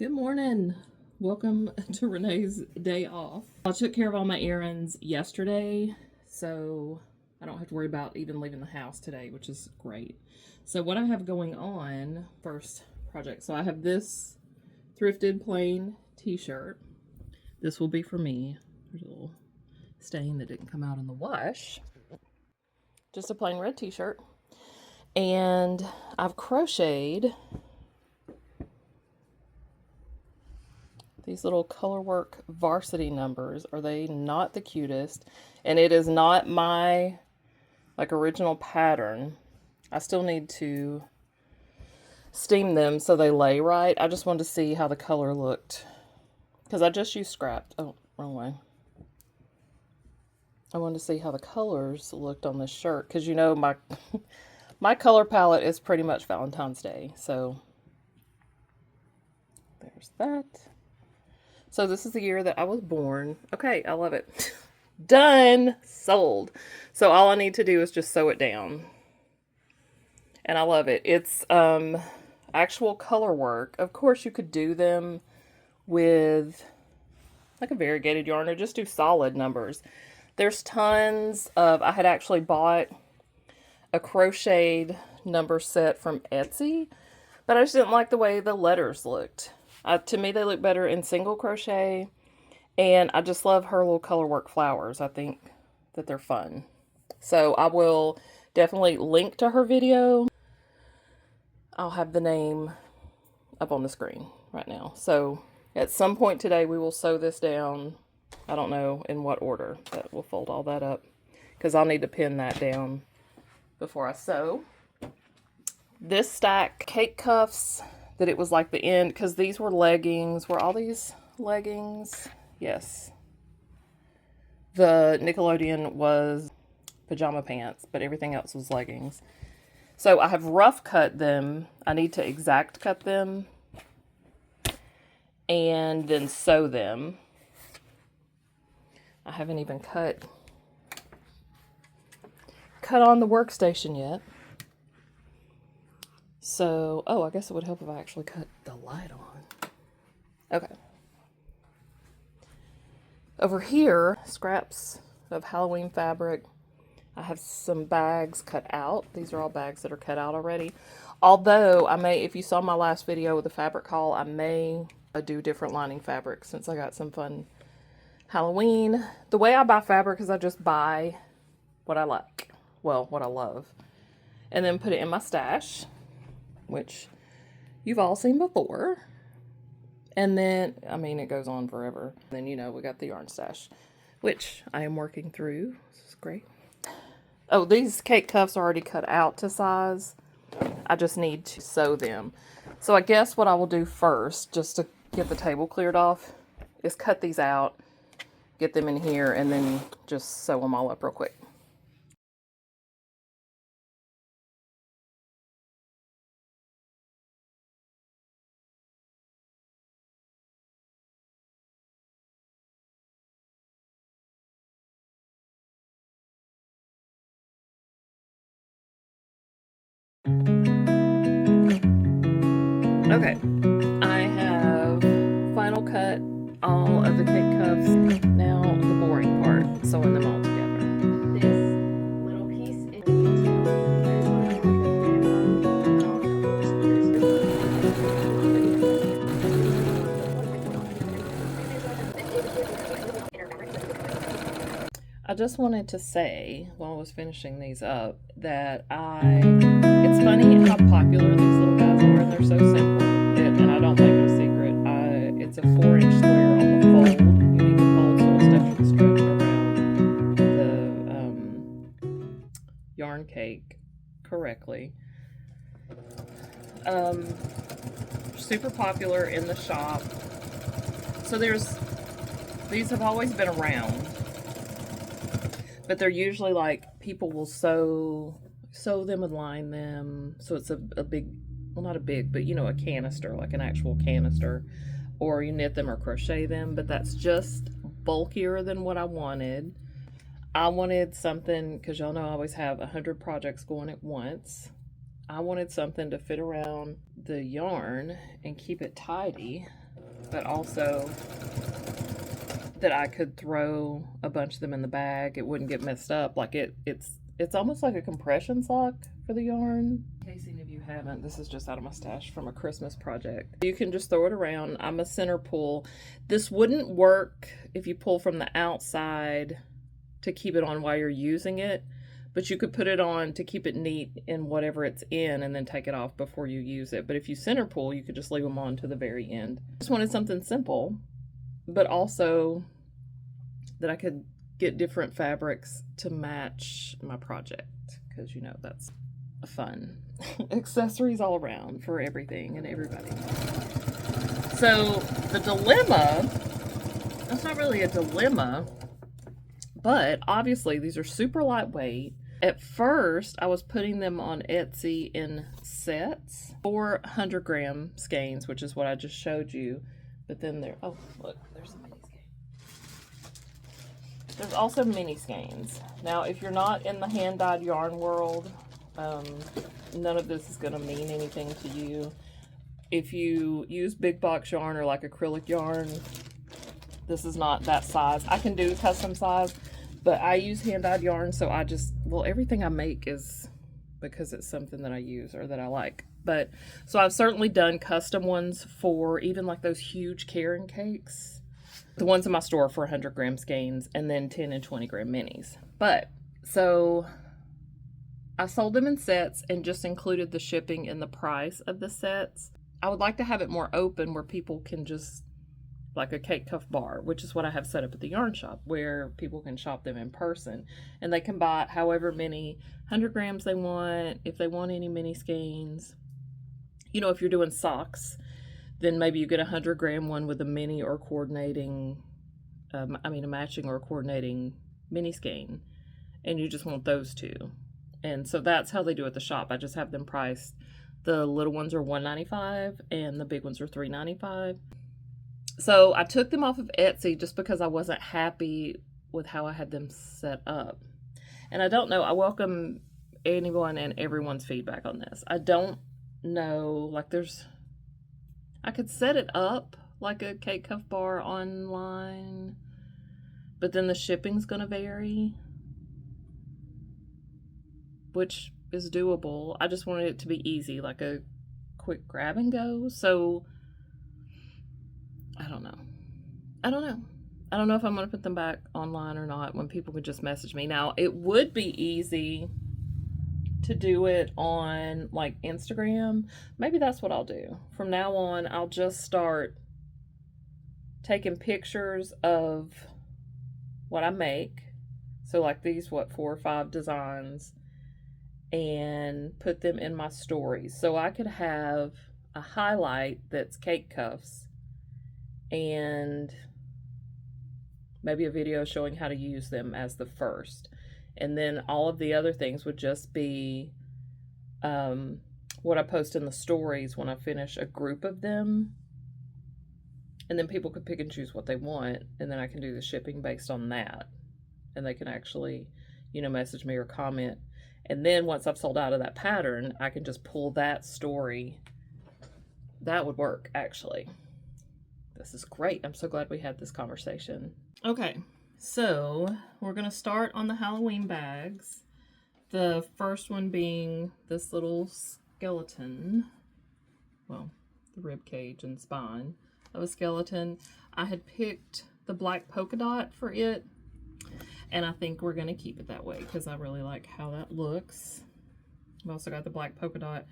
Good morning. Welcome to Renee's day off. I took care of all my errands yesterday, so I don't have to worry about even leaving the house today, which is great. So what I have going on, first project. So I have this thrifted plain t-shirt. This will be for me. There's a little stain that didn't come out in the wash. Just a plain red t-shirt. And I've crocheted these little colorwork varsity numbers. Are they not the cutest? And it is not my original pattern. I still need to steam them so they lay right. I just wanted to see how the color looked because I just used scrapped. Oh, wrong way. I wanted to see how the colors looked on this shirt because you know my color palette is pretty much Valentine's Day. So there's that. So this is the year that I was born. Okay, I love it. Done. Sold. So all I need to do is just sew it down. And I love it. It's actual color work. Of course, you could do them with like a variegated yarn or just do solid numbers. There's tons of, I had actually bought a crocheted number set from Etsy, but I just didn't like the way the letters looked. To me, they look better in single crochet, and I just love her little colorwork flowers. I think that they're fun. So I will definitely link to her video. I'll have the name up on the screen right now. So at some point today, we will sew this down. I don't know in what order, but we'll fold all that up because I'll need to pin that down before I sew. This stack cake cuffs that it was like the end, because these were leggings. Were all these leggings? Yes. The Nickelodeon was pajama pants, but everything else was leggings. So I have rough cut them. I need to exact cut them and then sew them. I haven't even cut on the workstation yet. So, oh, I guess it would help if I actually cut the light on. Okay. Over here, scraps of Halloween fabric. I have some bags cut out. These are all bags that are cut out already. Although, I may, if you saw my last video with the fabric haul, I may do different lining fabric since I got some fun Halloween. The way I buy fabric is I just buy what I like. Well, what I love. And then put it in my stash, which you've all seen before. And then, I mean, it goes on forever. Then, you know, we got the yarn stash, which I am working through. This is great. Oh, these cake cuffs are already cut out to size. I just need to sew them. So I guess what I will do first, just to get the table cleared off, is cut these out, get them in here, and then just sew them all up real quick. Okay, I have final cut all of the cake cuffs. Now the boring part, sewing them all together. This little piece in I just wanted to say, while I was finishing these up, that it's funny how popular these little guys are, and they're so simple, and I don't make it a secret. It's a 4-inch square on the fold. You need the fold so it'll stretch around the yarn cake correctly. Super popular in the shop. So these have always been around. But they're usually like, people will sew them and line them. So it's a big, well, not a big, but you know, a canister, like an actual canister. Or you knit them or crochet them. But that's just bulkier than what I wanted. I wanted something, because y'all know I always have 100 projects going at once. I wanted something to fit around the yarn and keep it tidy. but also that I could throw a bunch of them in the bag. It wouldn't get messed up. Like it's almost like a compression sock for the yarn. In case any of you haven't, this is just out of my stash from a Christmas project. You can just throw it around. I'm a center pull. This wouldn't work if you pull from the outside to keep it on while you're using it, but you could put it on to keep it neat in whatever it's in and then take it off before you use it. But if you center pull, you could just leave them on to the very end. Just wanted something simple, but also that I could get different fabrics to match my project, because you know that's fun. Accessories all around for everything and everybody. So the dilemma, that's not really a dilemma, but obviously these are super lightweight. At first I was putting them on Etsy in sets, 400 gram skeins, which is what I just showed you. But then there, oh look, there's a mini skein. There's also mini skeins. Now if you're not in the hand-dyed yarn world, none of this is going to mean anything to you. If you use big box yarn or like acrylic yarn, this is not that size. I can do custom size, but I use hand-dyed yarn, so I just, well, everything I make is because it's something that I use or that I like. But so I've certainly done custom ones for even like those huge Karen cakes. The ones in my store for 100 gram skeins, and then 10 and 20 gram minis. But so I sold them in sets and just included the shipping in the price of the sets. I would like to have it more open where people can just, like a cake cuff bar, which is what I have set up at the yarn shop, where people can shop them in person and they can buy however many 100 grams they want. If they want any mini skeins, you know, if you're doing socks, then maybe you get a 100 gram one with a mini or coordinating, a matching or coordinating mini skein, and you just want those two. And so that's how they do at the shop. I just have them priced. The little ones are $1.95 and the big ones are $3.95. So I took them off of Etsy just because I wasn't happy with how I had them set up. And I don't know, I welcome anyone and everyone's feedback on this. I don't know, like I could set it up like a cake cuff bar online, but then the shipping's gonna vary, which is doable. I just wanted it to be easy, like a quick grab and go. So I don't know. I don't know if I'm going to put them back online or not when people could just message me. Now, it would be easy to do it on like Instagram. Maybe that's what I'll do. From now on, I'll just start taking pictures of what I make. So like these, 4 or 5 designs, and put them in my stories. So I could have a highlight that's cake cuffs and maybe a video showing how to use them as the first. And then all of the other things would just be what I post in the stories when I finish a group of them. And then people could pick and choose what they want, and then I can do the shipping based on that. And they can actually, you know, message me or comment. And then once I've sold out of that pattern, I can just pull that story. That would work, actually. This is great. I'm so glad we had this conversation. Okay, so we're going to start on the Halloween bags. The first one being this little skeleton. Well, the rib cage and spine of a skeleton. I had picked the black polka dot for it, and I think we're going to keep it that way because I really like how that looks. I've also got the black polka dot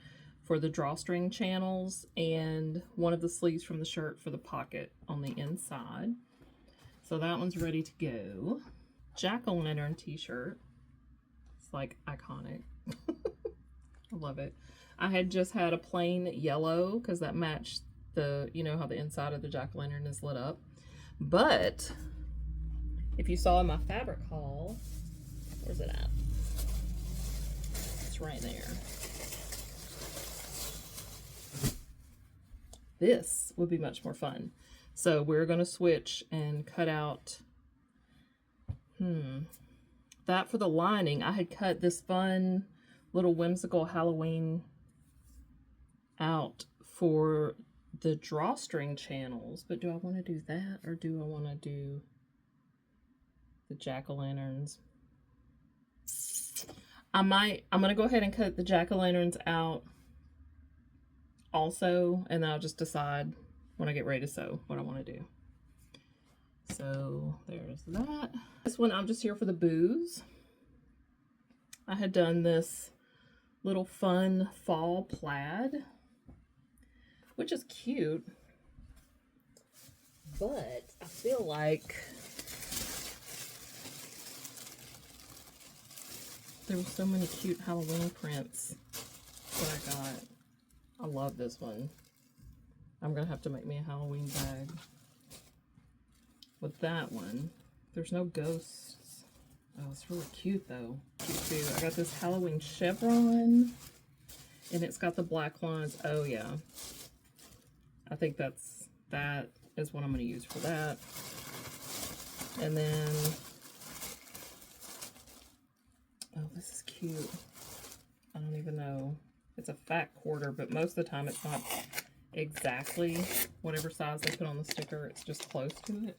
for the drawstring channels and one of the sleeves from the shirt for the pocket on the inside. So that one's ready to go. Jack-o'-lantern t-shirt. It's like iconic. I love it. I had just had a plain yellow because that matched the, you know how the inside of the jack-o'-lantern is lit up. But if you saw in my fabric haul, where's it at? It's right there. This would be much more fun. So we're going to switch and cut out, that for the lining. I had cut this fun little whimsical Halloween out for the drawstring channels, but do I want to do that or do I want to do the jack-o'-lanterns? I'm going to go ahead and cut the jack-o'-lanterns out also, and then I'll just decide when I get ready to sew what I want to do. So there's that. This one, I'm just here for the booze. I had done this little fun fall plaid, which is cute, but I feel like there were so many cute Halloween prints that I got. I love this one. I'm gonna have to make me a Halloween bag with that one. There's no ghosts. Oh, it's really cute though. Cute too. I got this Halloween chevron, and it's got the black lines. Oh yeah, I think that is what I'm going to use for that. And then, oh, this is cute. I don't even know. It's a fat quarter, but most of the time it's not exactly whatever size they put on the sticker. It's just close to it.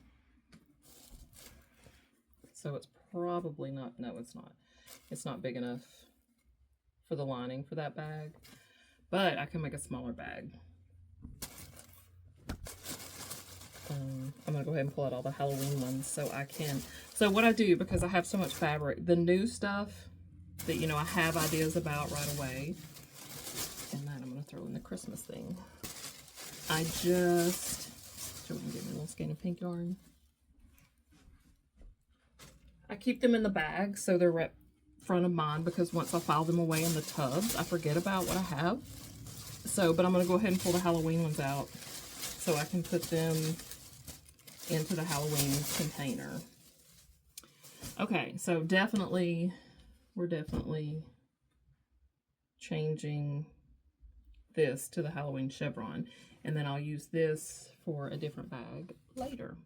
So it's probably not, no, it's not. It's not big enough for the lining for that bag, but I can make a smaller bag. I'm gonna go ahead and pull out all the Halloween ones so I can. So what I do, because I have so much fabric, the new stuff that, you know, I have ideas about right away, and then I'm gonna throw in the Christmas thing. I just, so we can get me a little skein of pink yarn. I keep them in the bag so they're right front of mine, because once I file them away in the tubs, I forget about what I have. So, but I'm gonna go ahead and pull the Halloween ones out so I can put them into the Halloween container. Okay, so definitely, we're definitely changing this to the Halloween chevron, and then I'll use this for a different bag later.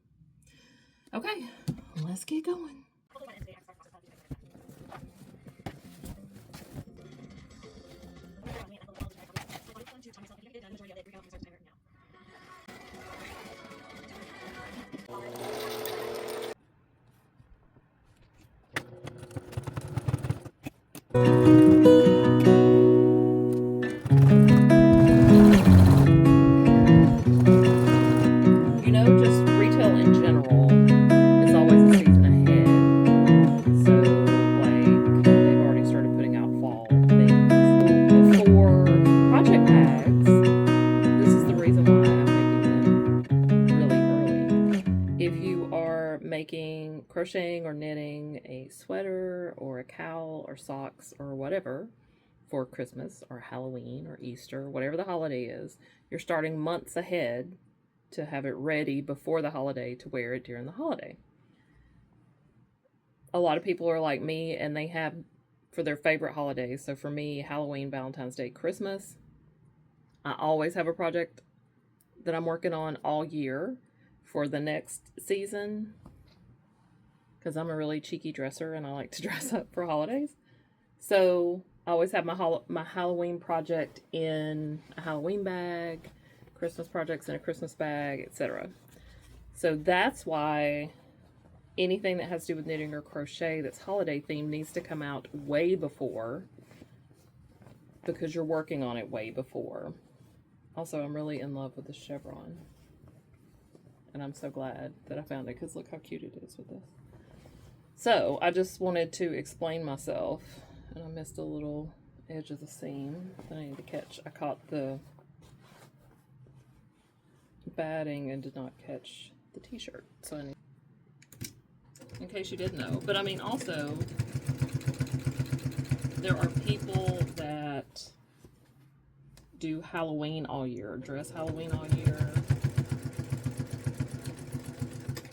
Okay, let's get going. You know, just retail in general is always a season ahead. So, like, they've already started putting out fall things. For project bags, this is the reason why I'm making them really early. If you are making, crocheting or knitting a sweater or a cowl or socks or whatever for Christmas or Halloween or Easter, whatever the holiday is, you're starting months ahead to have it ready before the holiday to wear it during the holiday. A lot of people are like me and they have for their favorite holidays. So for me, Halloween, Valentine's Day, Christmas, I always have a project that I'm working on all year for the next season, because I'm a really cheeky dresser and I like to dress up for holidays. So I always have my Halloween project in a Halloween bag, Christmas projects in a Christmas bag, etc. So that's why anything that has to do with knitting or crochet that's holiday themed needs to come out way before, because you're working on it way before. Also, I'm really in love with the chevron, and I'm so glad that I found it, because look how cute it is with this. So I just wanted to explain myself, and I missed a little edge of the seam that I need to catch. I caught the batting and did not catch the t-shirt, so I need, in case you didn't know. But I mean, also, there are people that do Halloween all year, dress Halloween all year.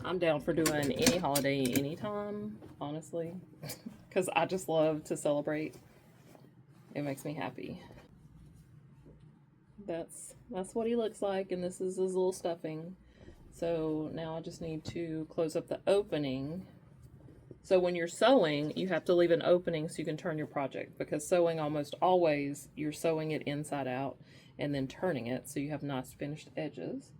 I'm down for doing any holiday anytime, honestly, because I just love to celebrate. It makes me happy. That's what he looks like, and this is his little stuffing. So now I just need to close up the opening. So when you're sewing, you have to leave an opening so you can turn your project, because sewing almost always, you're sewing it inside out, and then turning it so you have nice finished edges.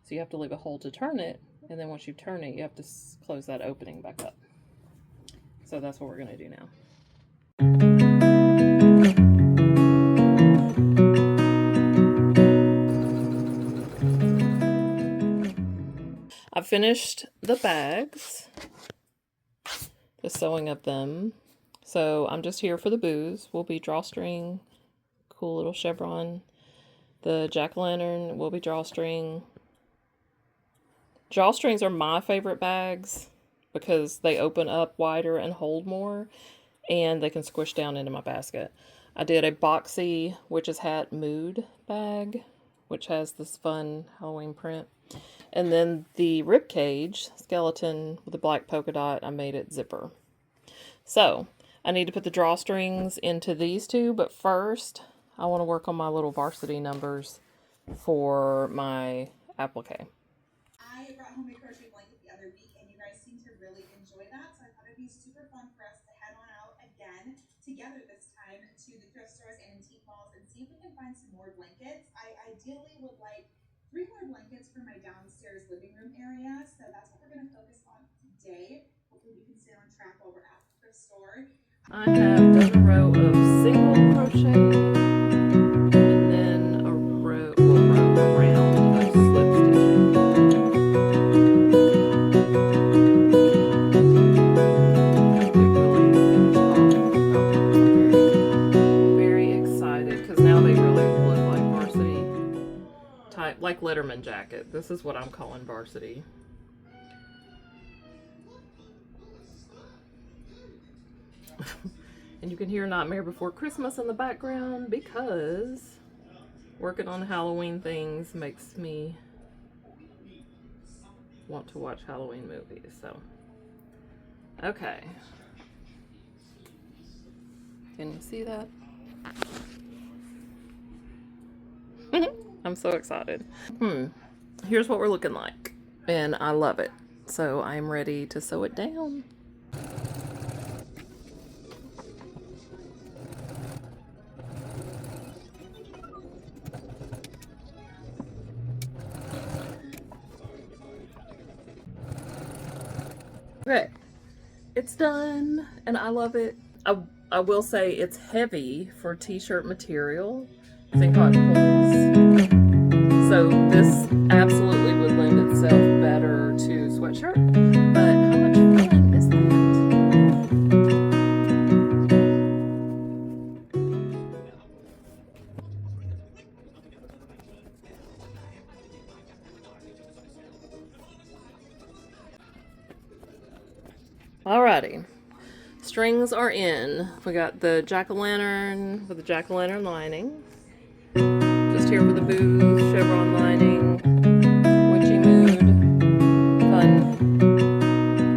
So you have to leave a hole to turn it, and then once you turn it, you have to close that opening back up. So that's what we're going to do now. I finished the bags, the sewing of them. So I'm just here for the boos. Will be drawstring, cool little chevron. The jack-o'-lantern will be drawstring. Drawstrings are my favorite bags because they open up wider and hold more, and they can squish down into my basket. I did a boxy witch's hat mood bag, which has this fun Halloween print. And then the rib cage skeleton with a black polka dot, I made it zipper. So I need to put the drawstrings into these two, but first I want to work on my little varsity numbers for my applique. I brought home a crochet blanket the other week, and you guys seem to really enjoy that, so I thought it'd be super fun for us to head on out again together this time to the thrift stores and antique malls and see if we can find some more blankets. I ideally would like 3 more blankets for my downstairs living room area, so that's what we're going to focus on today. Hopefully we can stay on track while we're at the thrift store. I have done a row of single crochet and then a row around of slip stitching. It really finished off. I'm very excited because now they really look like varsity type, like Letterman jacket. This is what I'm calling varsity. And you can hear Nightmare Before Christmas in the background because working on Halloween things makes me want to watch Halloween movies. So, okay. Can you see that? I'm so excited. Here's what we're looking like, and I love it. So I'm ready to sew it down. Okay, it's done, and I love it. I will say it's heavy for t-shirt material. See how it pulls. So this absolutely would lend itself better to sweatshirt. But how much fun is that? Alrighty, strings are in. We got the jack-o'-lantern with the jack-o'-lantern lining. Just here for the boos, chevron lining, witchy mood, fun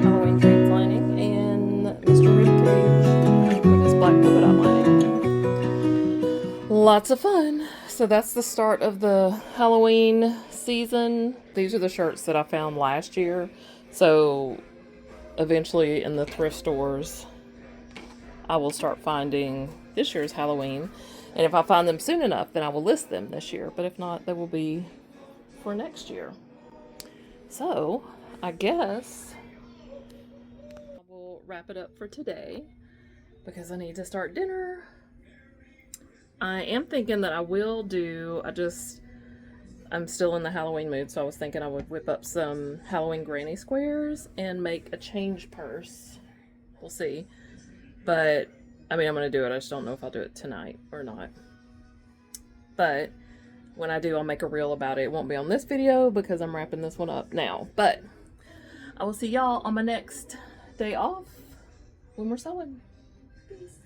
Halloween treats lining, and Mr. Ribcage with his black polka dot lining. Lots of fun. So that's the start of the Halloween season. These are the shirts that I found last year. So eventually in the thrift stores, I will start finding this year's Halloween. And if I find them soon enough, then I will list them this year. But if not, they will be for next year. So I guess I will wrap it up for today because I need to start dinner. I am thinking that I will do, I'm still in the Halloween mood, so I was thinking I would whip up some Halloween granny squares and make a change purse. We'll see. But, I mean, I'm going to do it. I just don't know if I'll do it tonight or not. But, when I do, I'll make a reel about it. It won't be on this video because I'm wrapping this one up now. But, I will see y'all on my next day off when we're sewing. Peace.